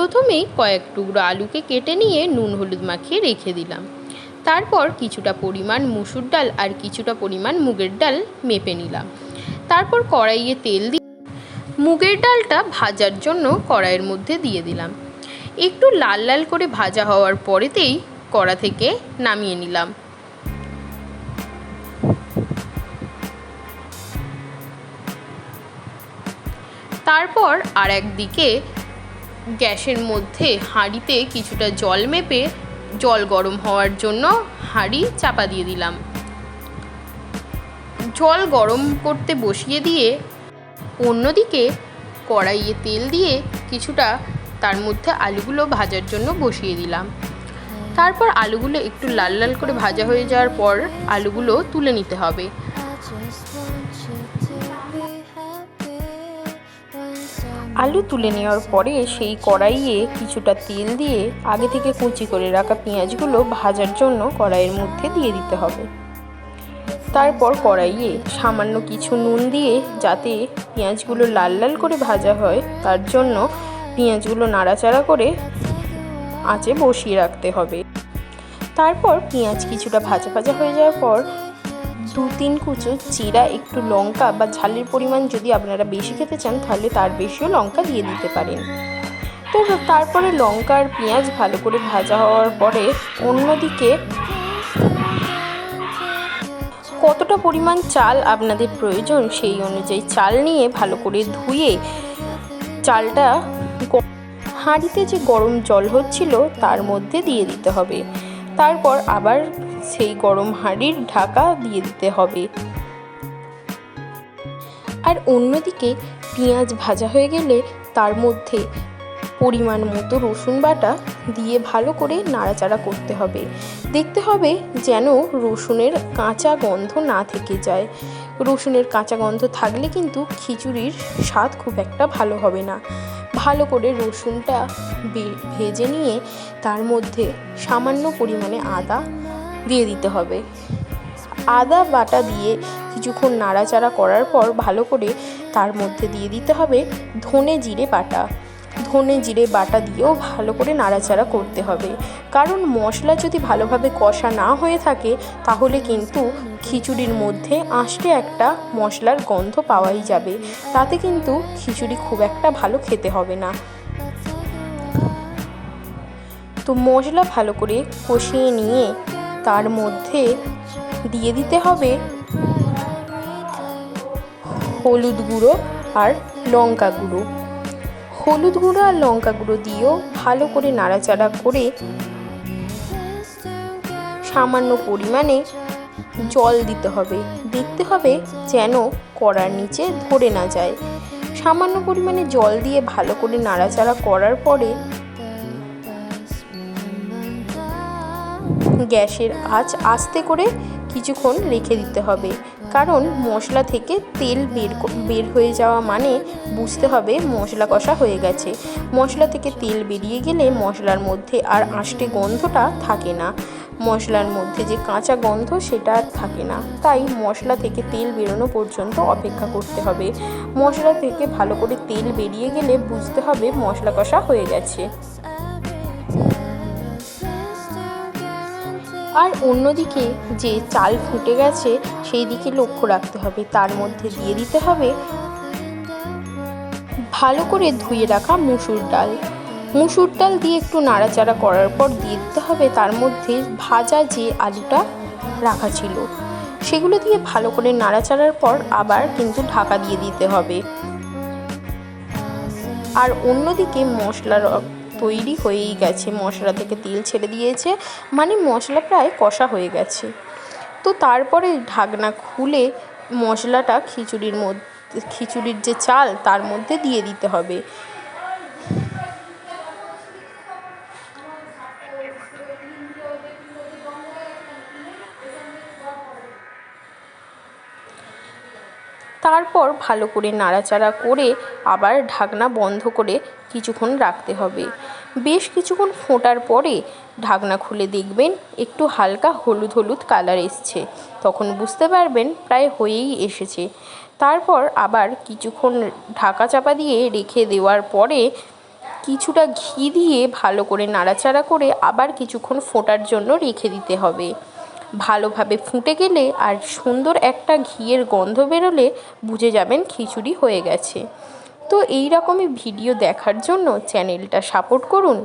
প্রথমেই কয়েক টুকরো আলুকে কেটে নিয়ে নুন হলুদ মাখিয়ে রেখে দিলাম। তারপর কিছুটা পরিমাণ মুসুর ডাল আর কিছুটা পরিমাণ মুগের ডাল মেপে নিলাম। তারপর কড়াইয়ে তেল দিয়ে মুগের ডালটা ভাজার জন্য কড়াইয়ের মধ্যে দিয়ে দিলাম। একটু লাল লাল করে ভাজা হওয়ার পরেতেই কড়া থেকে নামিয়ে নিলাম। তারপর আর একদিকে গ্যাসের মধ্যে হাঁড়িতে কিছুটা জল মেপে জল গরম হওয়ার জন্য হাঁড়ি চাপা দিয়ে দিলাম। জল গরম করতে বসিয়ে দিয়ে অন্যদিকে কড়াইয়ে তেল দিয়ে কিছুটা তার মধ্যে আলুগুলো ভাজার জন্য বসিয়ে দিলাম। তারপর আলুগুলো একটু লাল লাল করে ভাজা হয়ে যাওয়ার পর আলুগুলো তুলে নিতে হবে। আলু তুলে নেওয়ার পরে সেই কড়াইয়ে কিছুটা তেল দিয়ে আগে থেকে কুচি করে রাখা পেঁয়াজগুলো ভাজার জন্য কড়াইয়ের মধ্যে দিয়ে দিতে হবে। তারপর কড়াইয়ে সামান্য কিছু নুন দিয়ে যাতে পেঁয়াজগুলো লাল লাল করে ভাজা হয় তার জন্য পেঁয়াজগুলো নাড়াচাড়া করে আঁচে বসিয়ে রাখতে হবে। তারপর পেঁয়াজ কিছুটা ভাজা ভাজা হয়ে যাওয়ার পর 2-3 কুচো জিরা, একটু লঙ্কা বা ঝালের পরিমাণ যদি আপনারা বেশি খেতে চান তাহলে তার বেশিও লঙ্কা দিয়ে দিতে পারেন। তো তারপরে লঙ্কা আর পেঁয়াজ ভালো করে ভাজা হওয়ার পরে অন্যদিকে কতটা পরিমাণ চাল আপনাদের প্রয়োজন সেই অনুযায়ী চাল নিয়ে ভালো করে ধুয়ে চালটা হাঁড়িতে যে গরম জল হচ্ছিল তার মধ্যে দিয়ে দিতে হবে। তারপর আবার সেই গরম হাঁড়ির ঢাকা দিয়ে দিতে হবে। আর অন্যদিকে পেঁয়াজ ভাজা হয়ে গেলে তার মধ্যে পরিমাণ মতো রসুন বাটা দিয়ে ভালো করে নাড়াচাড়া করতে হবে। দেখতে হবে যেন রসুনের কাঁচা গন্ধ না থেকে যায়। রসুনের কাঁচা গন্ধ থাকলে কিন্তু খিচুড়ির স্বাদ খুব একটা ভালো হবে না। ভালো করে রসুনটা ভেজে নিয়ে তার মধ্যে সামান্য পরিমাণে আদা দিয়ে দিতে হবে। আদা বাটা দিয়ে কিছুক্ষণ নাড়াচাড়া করার পর ভালো করে তার মধ্যে দিয়ে দিতে হবে ধনে জিরে বাটা। ধনে জিরে বাটা দিয়েও ভালো করে নাড়াচাড়া করতে হবে, কারণ মশলা যদি ভালোভাবে কষা না হয়ে থাকে তাহলে কিন্তু খিচুড়ির মধ্যে আষ্টে একটা মশলার গন্ধ পাওয়াই যাবে, তাতে কিন্তু খিচুড়ি খুব একটা ভালো খেতে হবে না। তো মশলা ভালো করে কষিয়ে নিয়ে তার মধ্যে দিয়ে দিতে হবে হলুদ গুঁড়ো আর লঙ্কা গুঁড়ো। হলুদ গুঁড়ো আর লঙ্কা গুঁড়ো দিয়েও ভালো করে নাড়াচাড়া করে সামান্য পরিমাণে জল দিতে হবে। দেখতে হবে যেন কড়ার নিচে ধরে না যায়। সামান্য পরিমাণে জল দিয়ে ভালো করে নাড়াচাড়া করার পরে গ্যাসের আঁচ আস্তে করে কিছুক্ষণ রেখে দিতে হবে, কারণ মশলা থেকে তেল বের হয়ে যাওয়া মানে বুঝতে হবে মশলা কষা হয়ে গেছে। মশলা থেকে তেল বেরিয়ে গেলে মশলার মধ্যে আর আষ্টে গন্ধটা থাকে না, মশলার মধ্যে যে কাঁচা গন্ধ সেটা আর থাকে না। তাই মশলা থেকে তেল বেরোনো পর্যন্ত অপেক্ষা করতে হবে। মশলা থেকে ভালো করে তেল বেরিয়ে গেলে বুঝতে হবে মশলা কষা হয়ে গেছে। আর অন্যদিকে যে চাল ফুটে গেছে সেই দিকে লক্ষ্য রাখতে হবে। তার মধ্যে দিয়ে দিতে হবে ভালো করে ধুয়ে রাখা মুসুর ডাল। মুসুর ডাল দিয়ে একটু নাড়াচাড়া করার পর দিয়ে দিতে হবে তার মধ্যে ভাজা যে আলুটা রাখা ছিল সেগুলো দিয়ে ভালো করে নাড়াচাড়ার পর আবার কিন্তু ঢাকা দিয়ে দিতে হবে। আর অন্যদিকে মশলার তৈরি হয়েই গেছে, মশলা থেকে তেল ছেড়ে দিয়েছে মানে মশলা প্রায় কষা হয়ে গেছে। তো তারপরে ঢাকনা খুলে মশলাটা খিচুড়ির যে চাল তার মধ্যে দিয়ে দিতে হবে। তারপর ভালো করে নাড়াচাড়া করে আবার ঢাকনা বন্ধ করে কিছুক্ষণ রাখতে হবে। বেশ কিছুক্ষণ ফোটার পরে ঢাকনা খুলে দেখবেন একটু হালকা হলুদ হলুদ কালার এসছে, তখন বুঝতে পারবেন প্রায় হয়েই এসেছে। তারপর আবার কিছুক্ষণ ঢাকা চাপা দিয়ে রেখে দেওয়ার পরে কিছুটা ঘি দিয়ে ভালো করে নাড়াচাড়া করে আবার কিছুক্ষণ ফোটার জন্য রেখে দিতে হবে। ভালোভাবে ফুটে গেলে আর সুন্দর একটা ঘিয়ের গন্ধ বেরোলে বুঝে যাবেন খিচুড়ি হয়ে গেছে। তো এই রকমই ভিডিও দেখার জন্য চ্যানেলটা সাপোর্ট করুন